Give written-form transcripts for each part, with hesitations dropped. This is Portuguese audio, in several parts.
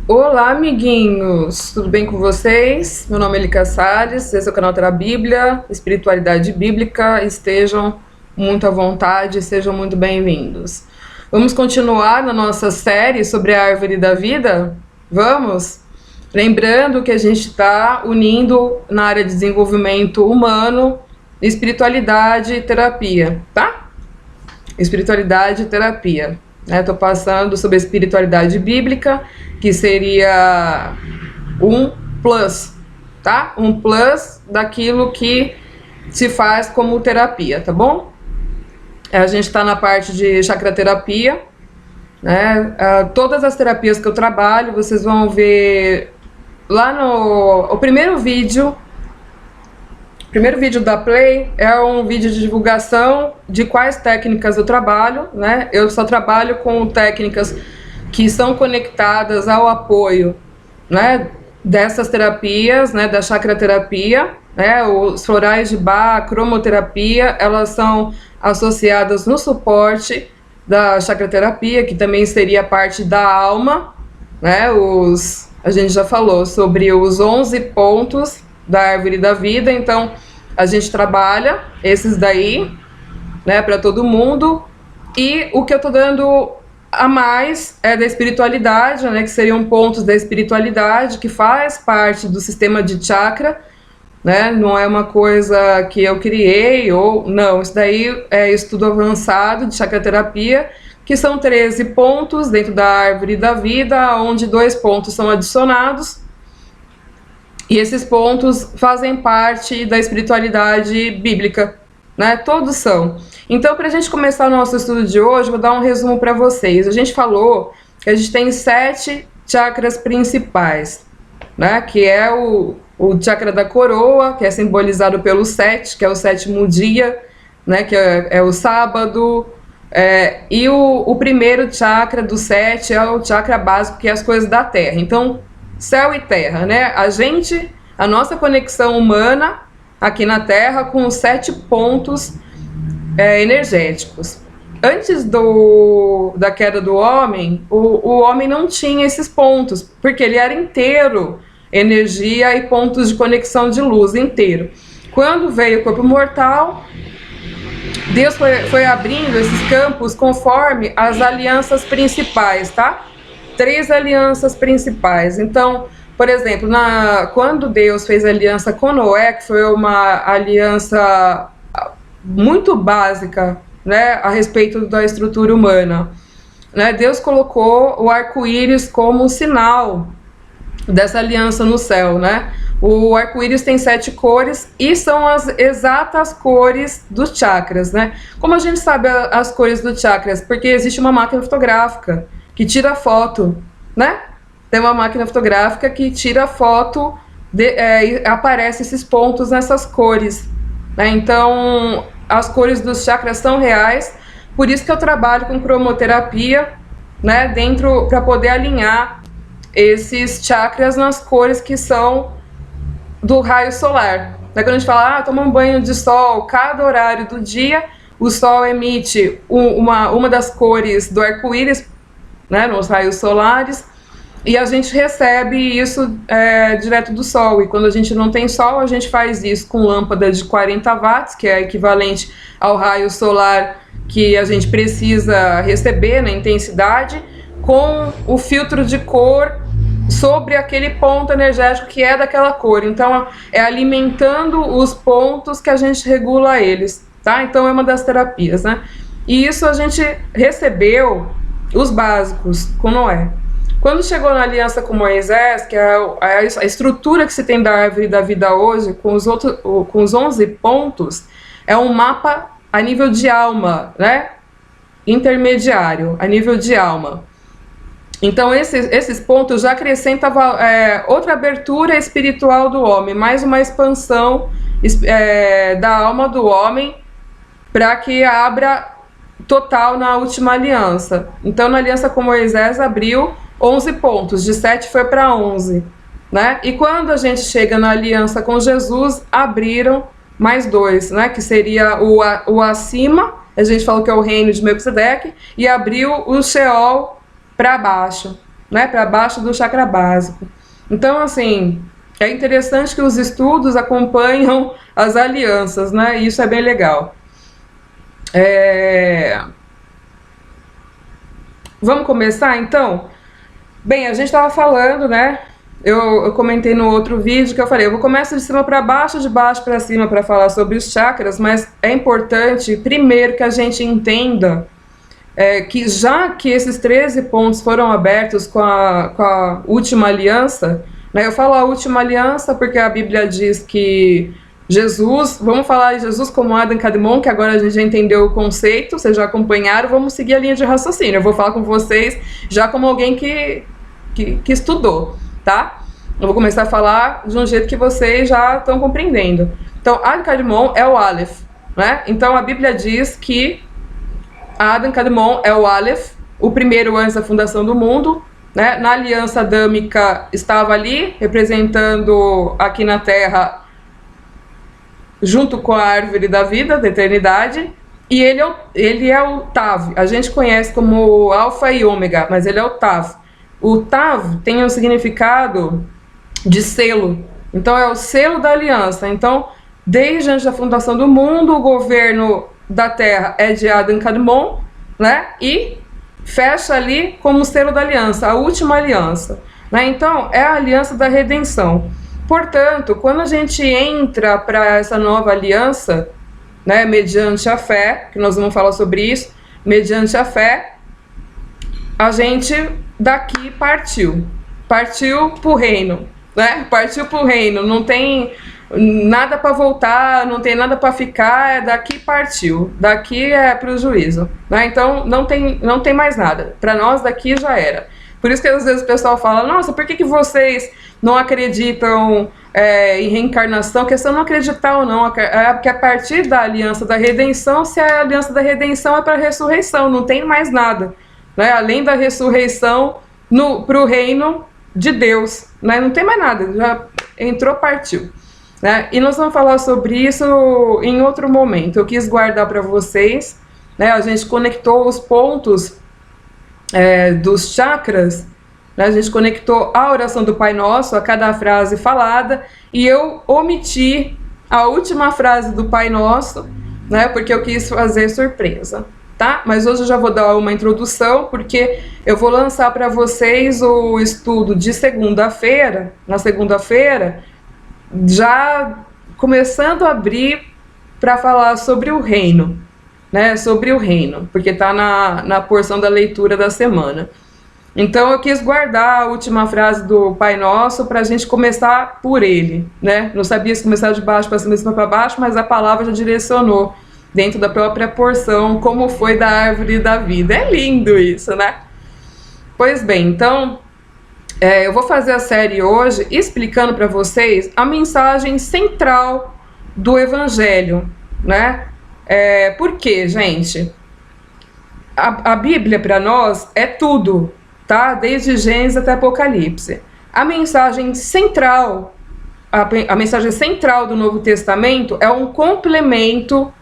Olá, amiguinhos! Tudo bem com vocês? Meu nome é Lica Salles, esse é o canal Terra Bíblia, Espiritualidade Bíblica. Estejam muito à vontade, sejam muito bem-vindos. Vamos continuar na nossa série sobre a Árvore da Vida? Vamos? Lembrando que a gente está unindo na área de desenvolvimento humano, espiritualidade e terapia, tá? Espiritualidade e terapia. Estou passando sobre a espiritualidade bíblica, que seria um plus, tá? Um plus daquilo que se faz como terapia, tá bom? A gente está na parte de chacraterapia, né? Todas as terapias que eu trabalho, vocês vão ver lá no o primeiro vídeo da Play é um vídeo de divulgação de quais técnicas eu trabalho, né? Eu só trabalho com técnicas que são conectadas ao apoio, né, dessas terapias, né, da chacraterapia, né? Os florais de Bach, a cromoterapia, elas são associadas no suporte da chacraterapia, que também seria parte da alma, né? A gente já falou sobre os 11 pontos da Árvore da Vida, então a gente trabalha esses daí, né, para todo mundo. E o que eu tô dando a mais é da espiritualidade, né, que seriam pontos da espiritualidade, que faz parte do sistema de chakra, né, não é uma coisa que eu criei, ou não, isso daí é estudo avançado de chacraterapia, que são 13 pontos dentro da Árvore da Vida, onde 2 pontos são adicionados. E esses pontos fazem parte da espiritualidade bíblica, né? Todos são. Então, para a gente começar o nosso estudo de hoje, vou dar um resumo para vocês. A gente falou que a gente tem 7 chakras principais, né? Que é o chakra da coroa, que é simbolizado pelo 7, que é o 7º dia, né? Que é o sábado. E o primeiro chakra do 7 é o chakra básico, que é as coisas da terra. Então, céu e terra, né? A nossa conexão humana aqui na Terra com os 7 pontos energéticos. Antes da queda do homem, o homem não tinha esses pontos, porque ele era inteiro energia e pontos de conexão de luz inteiro. Quando veio o corpo mortal, Deus foi abrindo esses campos conforme as alianças principais, tá? 3 alianças principais. Então, por exemplo, quando Deus fez a aliança com Noé, que foi uma aliança muito básica, né, a respeito da estrutura humana, né, Deus colocou o arco-íris como sinal dessa aliança no céu, né? O arco-íris tem 7 cores e são as exatas cores dos chakras, né? Como a gente sabe as cores dos chakras? Porque existe uma máquina fotográfica que tira foto, né? Tem uma máquina fotográfica que tira foto e aparece esses pontos nessas cores, né? Então, as cores dos chakras são reais, por isso que eu trabalho com cromoterapia, né? Para poder alinhar esses chakras nas cores que são do raio solar. Quando a gente fala, toma um banho de sol, cada horário do dia, o sol emite uma das cores do arco-íris, né, nos raios solares, e a gente recebe isso direto do sol. E quando a gente não tem sol, a gente faz isso com lâmpada de 40 watts, que é equivalente ao raio solar que a gente precisa receber na intensidade, com o filtro de cor sobre aquele ponto energético que é daquela cor. Então, é alimentando os pontos que a gente regula eles, tá? Então, é uma das terapias, né? E isso a gente recebeu os básicos com Noé. Quando chegou na aliança com Moisés, que é a estrutura que se tem da Árvore da Vida hoje, com os 11 pontos, é um mapa a nível de alma, né? Intermediário, a nível de alma. Então, esses pontos já acrescentam outra abertura espiritual do homem, mais uma expansão da alma do homem, para que abra total na última aliança. Então, na aliança com Moisés, abriu 11 pontos, de 7 foi para 11. Né? E quando a gente chega na aliança com Jesus, abriram mais 2, né? Que seria o acima, a gente falou que é o reino de Melquisedeque, e abriu o Sheol para baixo. né, para baixo do chakra básico. Então, assim, é interessante que os estudos acompanham as alianças, né? E isso é bem legal. Vamos começar, então? Bem, a gente estava falando, né? Eu comentei no outro vídeo que eu falei, eu vou começar de cima para baixo, de baixo para cima para falar sobre os chakras, mas é importante, primeiro, que a gente entenda que já que esses 13 pontos foram abertos com a última aliança, né? Eu falo a última aliança porque a Bíblia diz que Jesus, vamos falar de Jesus como Adam Kadmon, que agora a gente já entendeu o conceito, vocês já acompanharam, vamos seguir a linha de raciocínio. Eu vou falar com vocês já como alguém que estudou, tá? Eu vou começar a falar de um jeito que vocês já estão compreendendo. Então, Adam Kadmon é o Aleph, né? Então, a Bíblia diz que Adam Kadmon é o Aleph, o primeiro antes da fundação do mundo, né? Na aliança adâmica estava ali, representando aqui na Terra, junto com a árvore da vida, da eternidade, e ele é o Tav. A gente conhece como Alfa e Ômega, mas ele é o Tav. O Tav tem um significado de selo, então é o selo da aliança. Então, desde antes da fundação do mundo, o governo da Terra é de Adam Kadmon, né? E fecha ali como selo da aliança, a última aliança, né? Então, é a aliança da redenção. Portanto, quando a gente entra para essa nova aliança, né, mediante a fé, que nós vamos falar sobre isso, mediante a fé, a gente daqui partiu para o reino, né? Partiu para o reino, não tem nada para voltar, não tem nada para ficar, daqui partiu, daqui é para o juízo, né? Então não tem mais nada, para nós daqui já era. Por isso que às vezes o pessoal fala, nossa, por que vocês não acreditam em reencarnação? A questão não acreditar ou não, é porque a partir da aliança da redenção, se a aliança da redenção é para a ressurreição, não tem mais nada, né? Além da ressurreição para o reino de Deus, né? Não tem mais nada, já entrou, partiu, né? E nós vamos falar sobre isso em outro momento. Eu quis guardar para vocês, né? A gente conectou os pontos dos chakras, né? A gente conectou a oração do Pai Nosso a cada frase falada, e eu omiti a última frase do Pai Nosso, né? Porque eu quis fazer surpresa, tá? Mas hoje eu já vou dar uma introdução, porque eu vou lançar para vocês o estudo de segunda-feira, na segunda-feira, já começando a abrir para falar sobre o reino, né? Sobre o reino, porque está na porção da leitura da semana. Então eu quis guardar a última frase do Pai Nosso para a gente começar por ele, né? Não sabia se começar de baixo para cima, para baixo, mas a palavra já direcionou dentro da própria porção, como foi da árvore da vida. É lindo isso, né? Pois bem, então, eu vou fazer a série hoje explicando para vocês a mensagem central do Evangelho, né? Por quê, gente? A Bíblia para nós é tudo, tá? Desde Gênesis até Apocalipse. A mensagem central, a mensagem central do Novo Testamento é um complemento,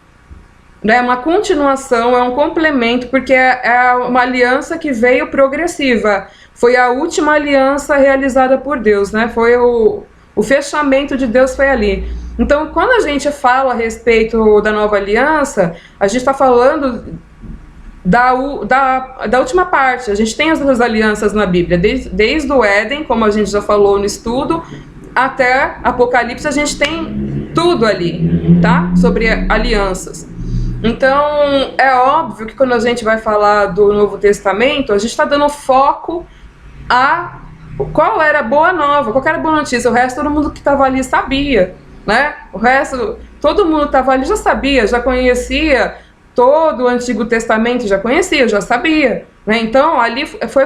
é uma continuação, é um complemento, porque é uma aliança que veio progressiva. Foi a última aliança realizada por Deus, né? Foi o fechamento de Deus foi ali. Então, quando a gente fala a respeito da nova aliança, a gente está falando da última parte. A gente tem as duas alianças na Bíblia, desde o Éden, como a gente já falou no estudo, até Apocalipse, a gente tem tudo ali, tá? Sobre alianças. Então, é óbvio que quando a gente vai falar do Novo Testamento, a gente está dando foco a qual era a boa nova, qual era a boa notícia. O resto, todo mundo que estava ali sabia, né? O resto, todo mundo que estava ali já sabia, já conhecia todo o Antigo Testamento, já conhecia, já sabia, né? Então, ali foi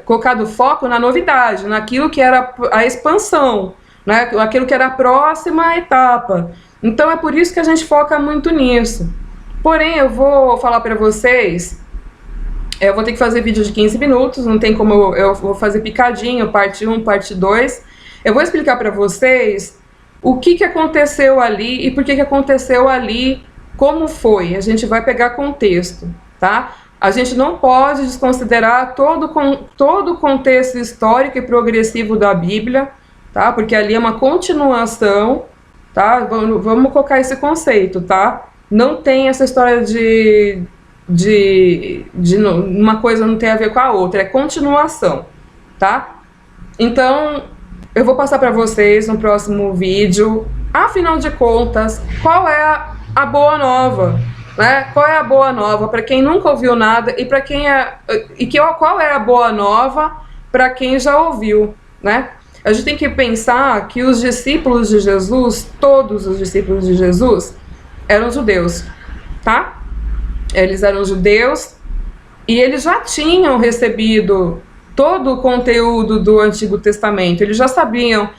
colocado foco na novidade, naquilo que era a expansão, né? Aquilo que era a próxima etapa. Então, é por isso que a gente foca muito nisso. Porém, eu vou falar para vocês, eu vou ter que fazer vídeo de 15 minutos, não tem como eu vou fazer picadinho, parte 1, parte 2. Eu vou explicar para vocês o que aconteceu ali e por que aconteceu ali, como foi. A gente vai pegar contexto, tá? A gente não pode desconsiderar todo o contexto histórico e progressivo da Bíblia, tá? Porque ali é uma continuação, tá? Vamos colocar esse conceito, tá? Não tem essa história de uma coisa não tem a ver com a outra, é continuação, tá? Então, eu vou passar para vocês no próximo vídeo, afinal de contas, qual é a boa nova, né? Qual é a boa nova para quem nunca ouviu nada e para quem qual é a boa nova para quem já ouviu, né? A gente tem que pensar que os discípulos de Jesus, todos os discípulos de Jesus, eram judeus, tá? Eles eram judeus e eles já tinham recebido todo o conteúdo do Antigo Testamento. Eles já sabiam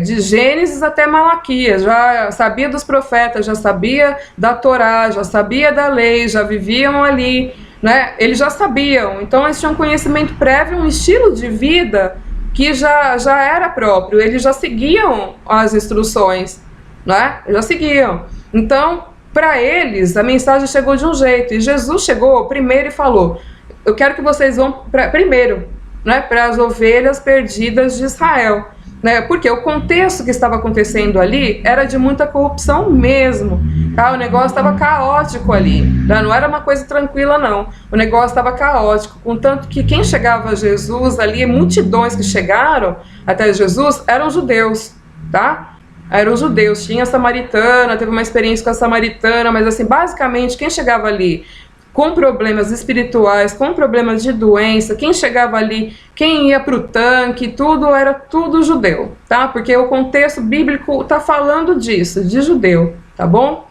de Gênesis até Malaquias, já sabia dos profetas, já sabia da Torá, já sabia da lei, já viviam ali, né? Eles já sabiam, então eles tinham conhecimento prévio, um estilo de vida que já era próprio, eles já seguiam as instruções, né? Já seguiam. Então, para eles, a mensagem chegou de um jeito, e Jesus chegou primeiro e falou: eu quero que vocês vão primeiro, né, para as ovelhas perdidas de Israel, né, porque o contexto que estava acontecendo ali era de muita corrupção mesmo, tá? O negócio estava caótico ali, né? Não era uma coisa tranquila não, o negócio estava caótico, contanto que quem chegava a Jesus ali, multidões que chegaram até Jesus, eram judeus, tá? Eram judeus, tinha a samaritana, teve uma experiência com a samaritana, mas assim, basicamente quem chegava ali com problemas espirituais, com problemas de doença, quem chegava ali, quem ia para o tanque, era tudo judeu, tá? Porque o contexto bíblico está falando disso, de judeu, tá bom?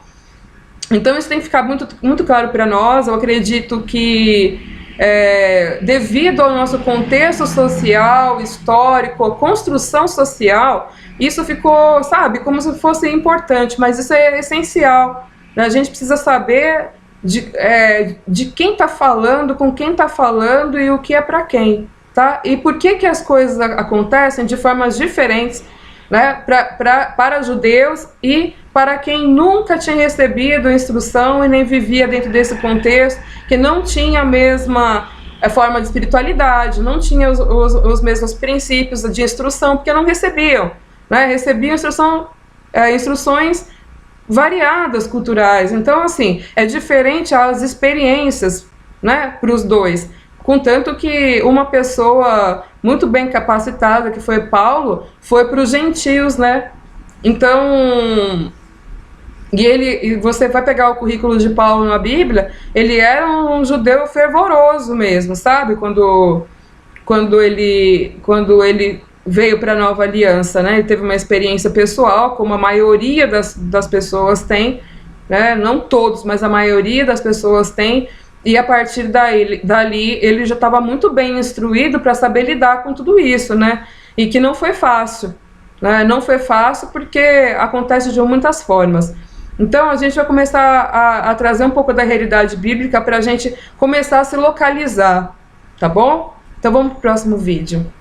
Então isso tem que ficar muito, muito claro para nós. Eu acredito que devido ao nosso contexto social, histórico, a construção social, isso ficou, sabe, como se fosse importante, mas isso é essencial, né? A gente precisa saber de quem está falando, com quem está falando e o que é para quem, tá? E por que as coisas acontecem de formas diferentes, né, para judeus e para quem nunca tinha recebido instrução e nem vivia dentro desse contexto, que não tinha a mesma forma de espiritualidade, não tinha os mesmos princípios de instrução, porque não recebiam, né? Recebiam instruções variadas culturais. Então, assim, é diferente as experiências, né, para os dois. Contanto que uma pessoa muito bem capacitada, que foi Paulo, foi para os gentios, né? Então, e você vai pegar o currículo de Paulo na Bíblia, ele era um judeu fervoroso mesmo, sabe? Quando ele veio para a Nova Aliança, né? Ele teve uma experiência pessoal, como a maioria das pessoas tem, né? Não todos, mas a maioria das pessoas tem, e a partir dali ele já estava muito bem instruído para saber lidar com tudo isso, né? E que não foi fácil, né? Não foi fácil porque acontece de muitas formas. Então a gente vai começar a trazer um pouco da realidade bíblica para a gente começar a se localizar, tá bom? Então vamos para o próximo vídeo.